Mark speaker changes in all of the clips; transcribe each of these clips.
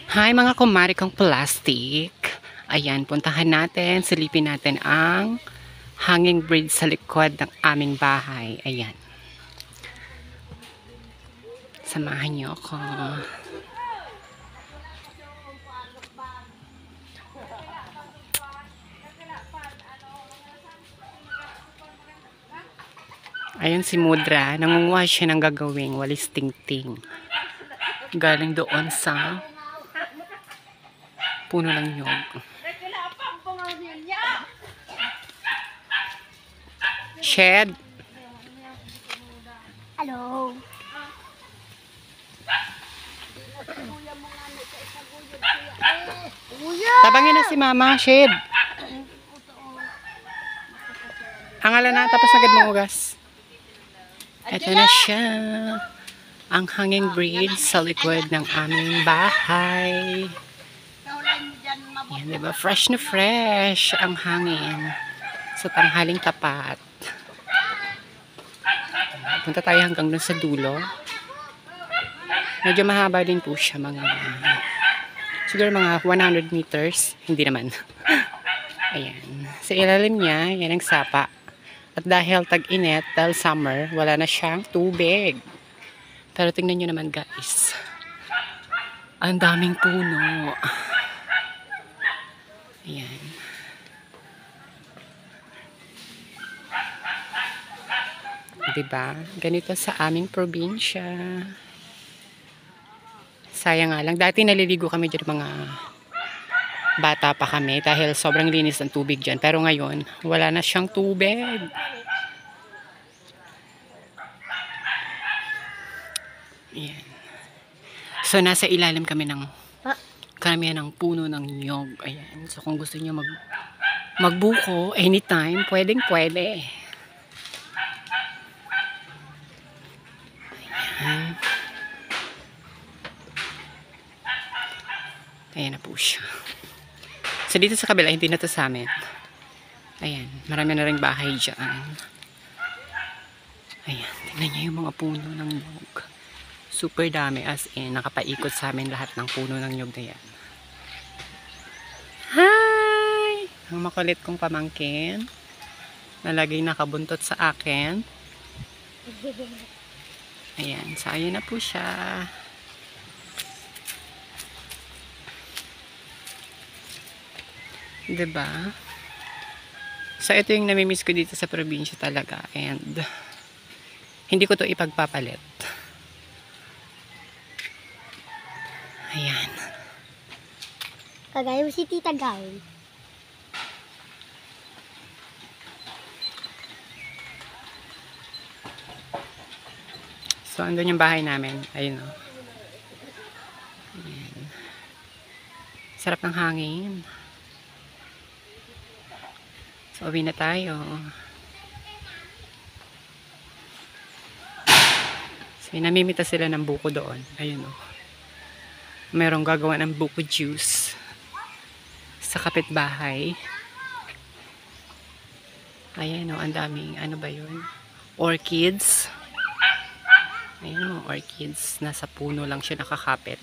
Speaker 1: Hi mga kumari kong plastic. Ayan, puntahan natin, silipin natin ang hanging bridge sa likod ng aming bahay. Ayan. Samahan niyo ako. Ayan si Mudra, nangunguha siya ng gagawing walis ting-ting. Galing doon sa puno ng nyog. Shed.
Speaker 2: Hello.
Speaker 1: Tabangin na si Mama, Shed. Angala na, tapos agad mong ugas. Ito na siya. Ang hanging bridge sa likod ng aming bahay. Yan, diba? Fresh na fresh ang hangin sa tanghaling tapat. Punta tayo hanggang dun sa dulo. Medyo mahaba din po siya. Siguro mga 100 meters. Hindi naman. Ayan. Sa ilalim niya, yan ang sapa. At dahil tag-init, dahil summer, wala na siyang tubig. Pero tingnan nyo naman guys. Ang daming puno. Ayan. Diba? Ganito sa aming probinsya. Sayang nga lang. Dati naliligo kami dyan mga bata pa kami dahil sobrang linis ng tubig dyan. Pero ngayon, wala na siyang tubig. Ayan. So, nasa ilalim kami ng karamihan ng puno ng nyog. Ayan. So, kung gusto niyo magbuko anytime, pwedeng pwede. Ayan. Ayan na po siya. So, dito sa kabila, hindi na to sa amin. Ayan. Marami na rin bahay dyan. Ayan. Tingnan niyo yung mga puno ng nyog. Super dami, as in, nakapaikot sa amin lahat ng puno ng nyog na yan. Hi! Ang makulit kong pamangkin na laging nakabuntot sa akin. Ayan, so ayun na po siya. Diba? So ito yung namimiss ko dito sa probinsya talaga, and hindi ko to ipagpapalit. Ayan.
Speaker 2: Kagaya mo si Tita Gawin.
Speaker 1: So, andun yung bahay namin. Ayun o. Ayan. Sarap ng hangin. So, uwi na tayo. So, namimita sila ng buko doon. Ayun o. Merong gagawa ng buko juice sa kapitbahay. Ayan o, ang daming, ano ba yun? Orchids. Ayan o, orchids. Nasa puno lang siya nakakapit.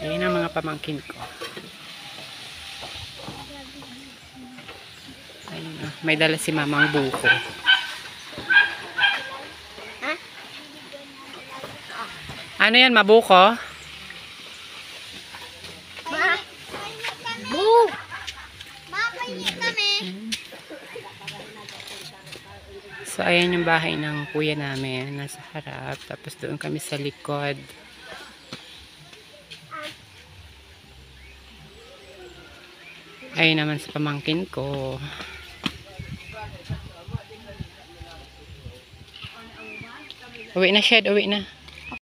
Speaker 1: Ayan ang mga pamangkin ko. Ayan o, may dala si mamang buko. Ano yan, mabuko?
Speaker 2: Boo! Makainit kami.
Speaker 1: So, ayan yung bahay ng kuya namin. Nasa harap. Tapos doon kami sa likod. Ayun naman sa pamangkin ko. Uwi na, Shed. Uwi na.